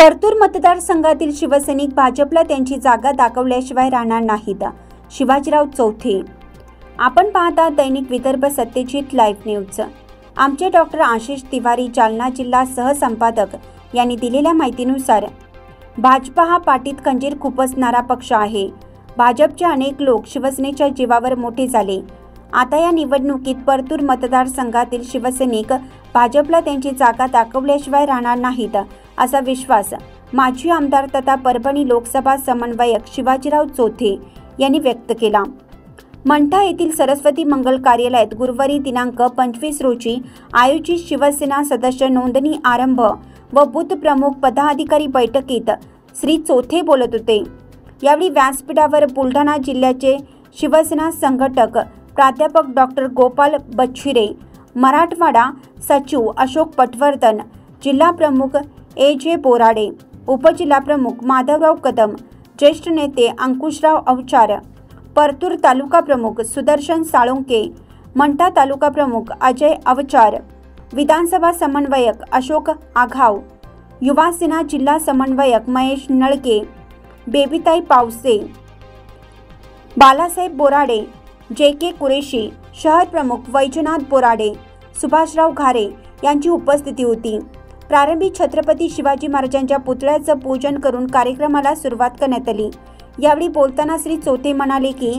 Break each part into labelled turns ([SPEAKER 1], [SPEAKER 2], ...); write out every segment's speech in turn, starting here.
[SPEAKER 1] परतूर मतदारसंघातील शिवसैनिक भाजपला त्यांची जागा दाखवल्याशिवाय राहणार नाहीत. शिवाजीराव चौथे. आपण पाहता दैनिक विदर्भ सत्यजित लाईव्ह न्यूज. आमचे डॉक्टर आशिष तिवारी जालना जिल्हा सहसंपादक यांनी दिलेल्या माहितीनुसार भाजपा हा पाठीत खंजीर खुपसणारा पक्ष आहे. भाजपचे अनेक लोक शिवसेनेच्या जीवावर मोठे झाले. आता या निवडणुकीत परतूर मतदारसंघातील शिवसैनिक भाजपला त्यांची जागा दाखवल्याशिवाय राहणार नाहीत असा विश्वास माजी आमदार तथा परभणी लोकसभा समन्वयक शिवाजीराव चौथे यांनी व्यक्त केला. मंठा येथील सरस्वती मंगल कार्यालयात गुरुवारी दिनांक 25 रोजी आयोजित शिवसेना सदस्य नोंदणी आरंभ व बूथ प्रमुख पदाधिकारी बैठकीत श्री चौथे बोलत होते. यावेळी व्यासपीठावर बुलढाणा जिल्ह्याचे शिवसेना संघटक प्राध्यापक डॉक्टर गोपाल बच्छिरे, मराठवाडा सचिव अशोक पटवर्धन, जिल्हा प्रमुख ए.जे. बोराडे, उपजिल्हा प्रमुख माधवराव कदम, ज्येष्ठ नेते अंकुशराव अवचार, परतूर तालुका प्रमुख सुदर्शन साळुंके, मंठा तालुका प्रमुख अजय अवचार, विधानसभा समन्वयक अशोक आघाव, युवा सेना जिल्हा समन्वयक महेश नळके, बेबीताई पावसे, बालासाहेब बोराडे, जे.के. कुरेशी, शहर प्रमुख वैजनाथ बोराडे, सुभाषराव घारे यांची उपस्थिती होती. प्रारंभी छत्रपती शिवाजी महाराजांच्या पुतळ्याचं पूजन करून कार्यक्रमाला सुरुवात करण्यात आली. यावेळी बोलताना श्री चौथे म्हणाले की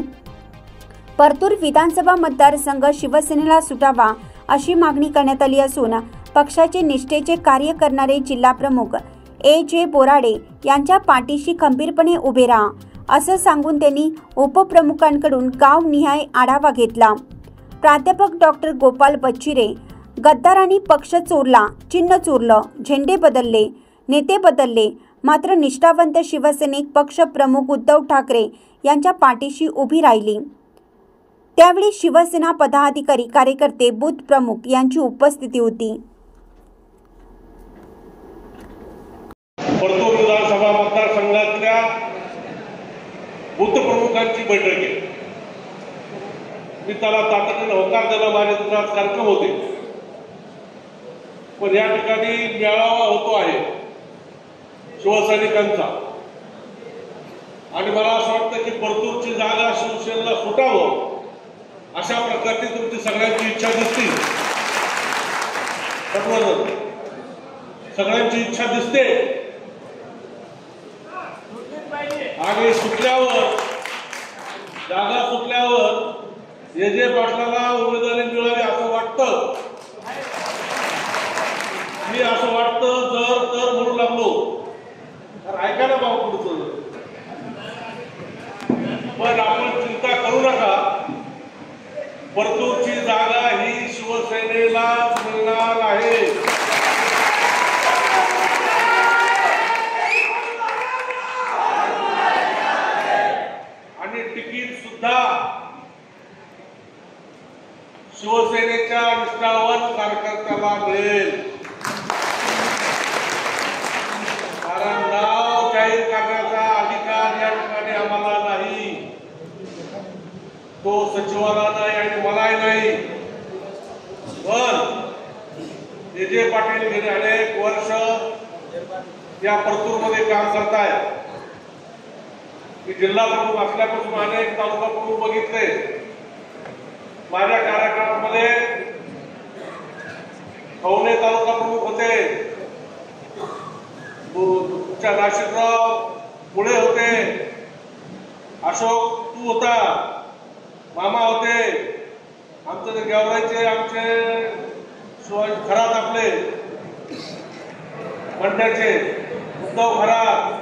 [SPEAKER 1] परतूर विधानसभा मतदारसंघ शिवसेनेला सुटावा अशी मागणी करण्यात आली असून पक्षाचे निष्ठेचे कार्य करणारे जिल्हा प्रमुख ए.जे. बोराडे यांच्या पाठीशी खंबीरपणे उभे राहा असं सांगून त्यांनी उपप्रमुखांकडून गावनिहाय आढावा घेतला. प्राध्यापक डॉक्टर गोपाल बच्छिरे, गद्दारांनी पक्ष चोरला, चिन्ह चोरलं, झेंडे बदलले, नेते बदलले, मात्र निष्ठावंत शिवसैनिक पक्ष प्रमुख उद्धव ठाकरे यांच्या पाठीशी उभी राहिली. त्यावेळी शिवसेना पदाधिकारी, कार्यकर्ते, बूथ प्रमुख यांची उपस्थिती होती.
[SPEAKER 2] परतूर विधानसभा मतदारसंघातल्या बूथ प्रमुखांची बैठक आहे. मी त्याला तातडीने होकार दिला. माझे दुसरा कार्यक्रम होते, पण या ठिकाणी मेळावा होतो आहे शिवसैनिकांचा आणि मला असं वाटतं की परतूरची जागा शिवसेनेला सुटावं अशा प्रकारची तुमची सगळ्यांची इच्छा दिसते. सगळ्यांची इच्छा दिसते आणि सुटल्यावर, जागा सुटल्यावर ए.जे. पाटलाला उमेदवारी मिळावी असं वाटतं. मी असं वाटतं जर तर म्हणू लागलो तर ऐका ना भाऊ पुढचं. पण आपण चिंता करू नका, परतूरची जागा ही शिवसेनेला मिळणार आहे. आणि तिकीट सुद्धा शिवसेनेच्या निष्ठावंत कार्यकर्त्याला मिळेल. कारण नाव जाहीर करण्याचा अधिकार या ठिकाणी आम्हाला नाही, तो सचिवाला नाही आणि मलाही नाही. पण ए.जे. पाटील गेले अनेक वर्ष या परतूरमध्ये काम करतायत. मी जिल्हा प्रमुख असल्यापासून अनेक तालुका प्रमुख बघितले. माझ्या कार्यक्रमामध्ये खवणे तालुका प्रमुख होते, तुमच्या नाशिकराव पुढे होते, अशोक तू होता, मामा होते, आमचे गेवराईचे आमचे खरात आपले मंठ्याचे उद्धव खरात,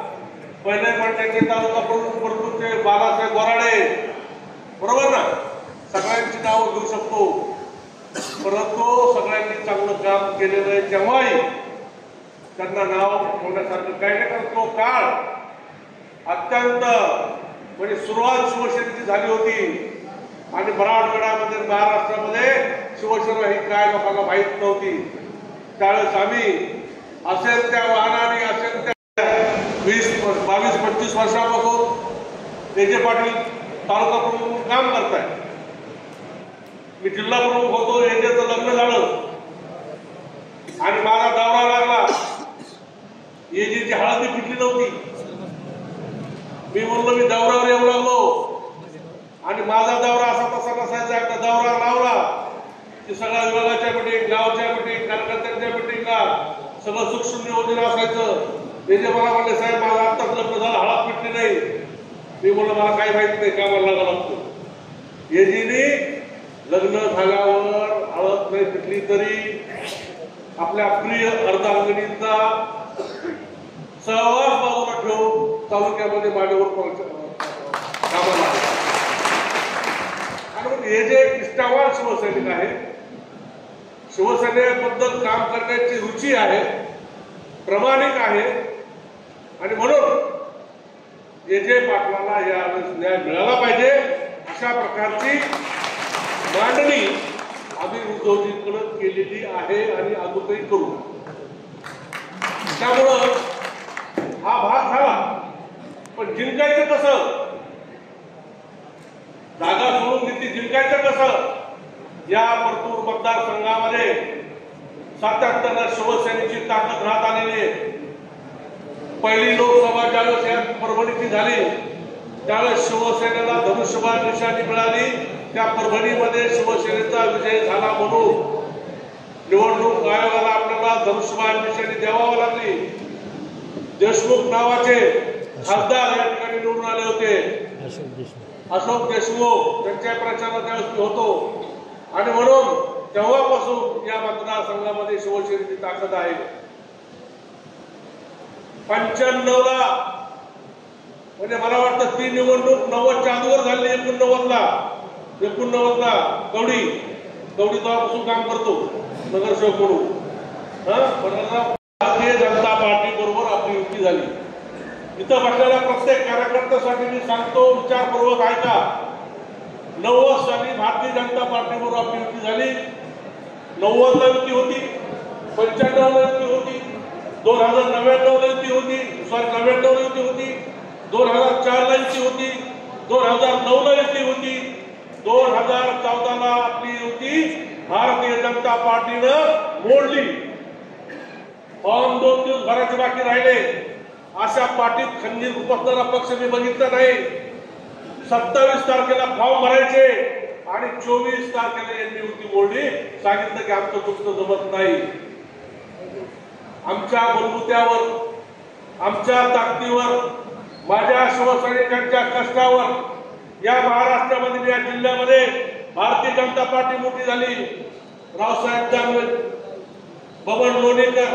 [SPEAKER 2] पहिले मंठ्याचे तालुका प्रमुख परतूरचे बालासाहेब बोराडे, बरोबर ना. सगळ्यांची नावं घेऊ शकतो, परंतु सगळ्यांनी चांगलं काम केलेलं आहे तेव्हाही त्यांना नाव ठेवण्यासारखं काही नाही. कारण तो काळ अत्यंत म्हणजे सुरुवात शिवसेनेची झाली होती आणि मराठवाड्यामध्ये, महाराष्ट्रामध्ये शिवसेना ही काय लोकांना माहीत नव्हती. त्यावेळेस आम्ही असेल त्या वाहनाने, असेल त्या 22-25 वर्षापासून ए.जे. पाटील तालुका प्रमुख काम करताय. मी जिल्हा प्रमुख होतो, ए.जे.चं लग्न झालं आणि माझा दौरा लागला एजीची हळदी पिटली नव्हती. मी म्हणलो मी दौऱ्यावर येऊ लागलो आणि माझा दौरा असा तसा नसायचा. एकदा दौरा लावला की सगळ्या विभागाच्या मिटिंग, गावच्या मिटिंग, कार्यकर्त्यांच्या मिटिंगला सगळं सूक्ष्म नियोजन असायचं. ते जे मला म्हणले साहेब माझा आत्ताच लग्न झालं, हळद पिटली नाही. मी म्हणलं मला काही माहिती नाही, कामाला लागावं लागतो. एजीने लग्न झाल्यावर हळद नाही पिटली तरी आपल्या प्रिय अर्धांगिनीचा सहवास बाजूला ठेवून तालुक्यामध्ये माझ्यावर कामाला आले. आणि हे जे निष्ठावान शिवसैनिक आहे, शिवसेनेबद्दल काम करण्याची रुची आहे, प्रामाणिक आहे आणि म्हणून जे पाटलाला यावेळेस न्याय मिळाला पाहिजे अशा प्रकारची मांडणी आम्ही उद्धवजींकडे केलेली आहे आणि अजूनही करू. त्यामुळं हा भाग झाला. पण जिंकायचं कसं, जागा सोडून घेतली, जिंकायचं कसं? या परतूर मतदारसंघामध्ये सातत्यानं शिवसेनेची ताकद राहत आलेली आहे. पहिली लोकसभा ज्यावेळेस या परभणीची झाली त्यावेळेस शिवसेनेला धनुष्यबाण निशाणी मिळाली. त्या परभणीमध्ये शिवसेनेचा विजय झाला म्हणून निवडणूक आयोगाला आपल्याला धनुष्यबाण निशाणी द्यावा लागली. देशमुख नावाचे खासदार या ठिकाणी निवडून आले होते, अशोक देशमुख. त्यांच्या प्रचारात त्यावेळेस मी होतो आणि म्हणून तेव्हापासून या मतदारसंघामध्ये शिवसेनेची ताकद आहे. 95ला म्हणजे मला वाटतं ती निवडणूक 90च्या अगोदर झाली. 89ला गवडी तेव्हापासून काम करतो नगरसेवक म्हणून. भारतीय जनता पार्टी बरोबर आपली युती झाली. इथं बसलेल्या प्रत्येक कार्यकर्त्यासाठी मी सांगतो, विचारपूर्वक ऐका. 90 साली भारतीय जनता पार्टी बरोबर आपली युती झाली. 90ला युती होती, 95ला युती होती, 2099ला युती होती, 99ला युती होती, 2004ला युती होती, 2009ला युती होती, 2014ला आपली युती भारतीय जनता पार्टीनं मोडली. फॉर्म 2 दिवस भरायचे बाकी राहिले. अशा पार्टीत खंजीर खुपसणारा पक्ष मी बघितला नाही. 27 तारखेला फॉर्म भरायचे आणि 24 तारखेला यांनी युती मोडली. सांगितलं की आमचं तुमचं जमत नाही. आमच्या बलबुत्यावर, आमच्या ताकदीवर, माझ्या शिवसैनिकांच्या कष्टावर या महाराष्ट्रामध्ये, या जिल्ह्यामध्ये भारतीय जनता पार्टी मोठी झाली. रावसाहेब दानवे, बबन लोणीकर,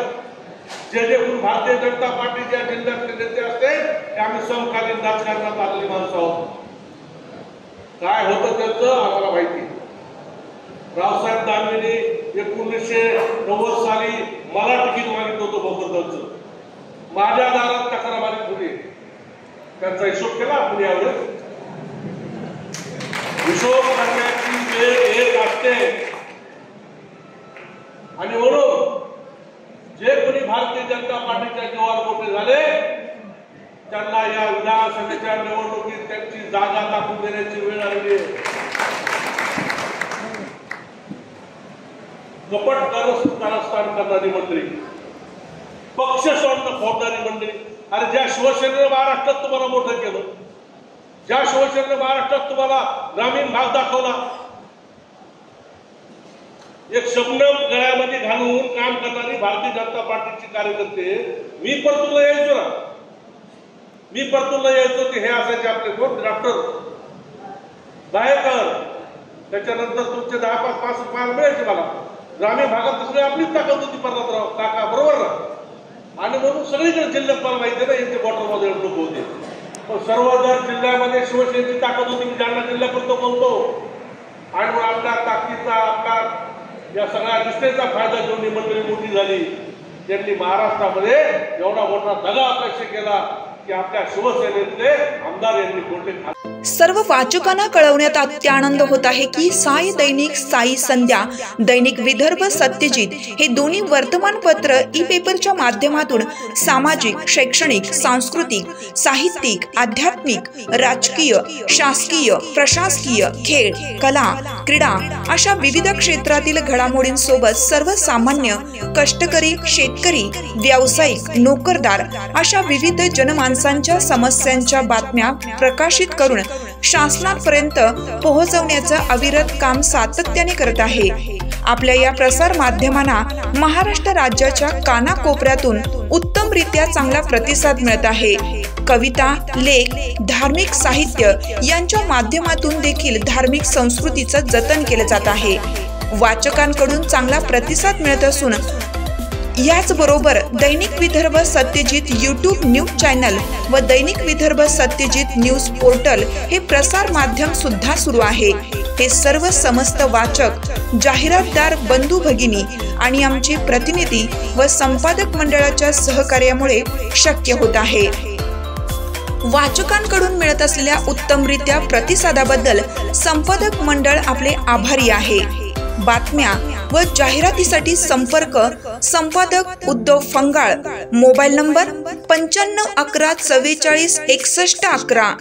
[SPEAKER 2] जे भारतीय जनता पार्टीच्या जिल्ह्यातले नेते असते ते आम्ही समकालीन राजकारणात आलेली माणसं आहोत. काय होतं त्यांचं आम्हाला माहिती. रावसाहेब दानवेने 1990 साली मला तिकीट मागितलं होतं भोकरदनचं. माझ्या दारात तक्रार मागितली होती. त्यांचा हिशोब केला आपण यावेळेस. हिशोब करण्याची वेळ एक असते आणि म्हणून जे कोणी भारतीय जनता पार्टीच्या जीवावर मोठे झाले त्यांना या विधानसभेच्या निवडणुकीत त्यांची जागा दाखवून देण्याची वेळ आलेली आहे. कपट कारस्थान करणारी मंडळी, पक्ष सोडणं फौजदारी मंडळी. अरे ज्या शिवसेनेनं महाराष्ट्रात तुम्हाला मोठं केलं, ज्या शिवसेनेनं महाराष्ट्रात तुम्हाला ग्रामीण भाग दाखवला, एक शबनम गळ्यामध्ये घालून काम करणारी भारतीय जनता पार्टीची कार्यकर्ते, मी परतूरला यायचो ना, मी परतूरला यायचो की हे असायचे आपले कोण डॉक्टर गायकर. त्याच्यानंतर तुमचे 10-5 पाहायला मिळायचे मला. ग्रामीण भागात सगळी आपलीच ताकद होती पर्वतराव काका, बरोबर ना. आणि म्हणून सगळीकडे जिल्ह्यात मला माहिती ना यांचे बॉर्डरमध्ये लोक होते. पण सर्व जर जिल्ह्यामध्ये शिवसेनेची ताकद होती. मी जालना जिल्ह्यापर्यंत बोलतो. आणि मग आपल्या ताकदीचा, आपला या सगळ्या निष्ठेचा फायदा घेऊन ही मंडळी मोठी झाली. त्यांनी महाराष्ट्रामध्ये एवढा मोठा दगा अपेक्षा केला की आपल्या शिवसेनेतले आमदार यांनी कोणते
[SPEAKER 3] सर्व वाचकांना कळवण्यात अत्यानंद होत आहे की साई दैनिक, साई संध्या, दैनिक विदर्भ सत्यजित हे दोन्ही वर्तमानपत्र ई पेपरच्या माध्यमातून सामाजिक, शैक्षणिक, सांस्कृतिक, साहित्यिक, आध्यात्मिक, राजकीय, शासकीय, प्रशासकीय, खेळ, कला, क्रीडा अशा विविध क्षेत्रातील घडामोडींसोबत सर्वसामान्य, कष्टकरी, शेतकरी, व्यावसायिक, नोकरदार अशा विविध जनमानसांच्या समस्यांच्या बातम्या प्रकाशित करून शासनापर्यंत पोहोचवण्याचं अविरत काम सातत्याने करत आहे। आपल्या या प्रसार माध्यमांना महाराष्ट्र राज्याच्या कानाकोपऱ्यातून उत्तमरित्या चांगला प्रतिसाद मिळत आहे। कविता, लेख, धार्मिक साहित्य यांच्या माध्यमातून देखील धार्मिक संस्कृतीचं जतन केलं जात आहे। वाचकांकडून चांगला प्रतिसाद मिळत असून याचबरोबर दैनिक Vidarbha Satyajit YouTube news channel व दैनिक विदर्भ सत्यजित न्यूज पोर्टल हे प्रसार माध्यम सुद्धा सुरू आहे। हे सर्व समस्त वाचक, जाहिरातदार बंधू भगिनी आणि आमचे प्रतिनिधी व संपादक मंडळाच्या सहकार्यामुळे शक्य होत आहे। वाचकांकडून मिळत असलेल्या उत्तमरित्या प्रतिसादाबद्दल संपादक मंडळ आपले आभारी आहे। बातम्या व जाहिरातीसाठी संपर्क संपादक उद्धव फंगाळ, मोबाईल नंबर 95 11 44 61 11।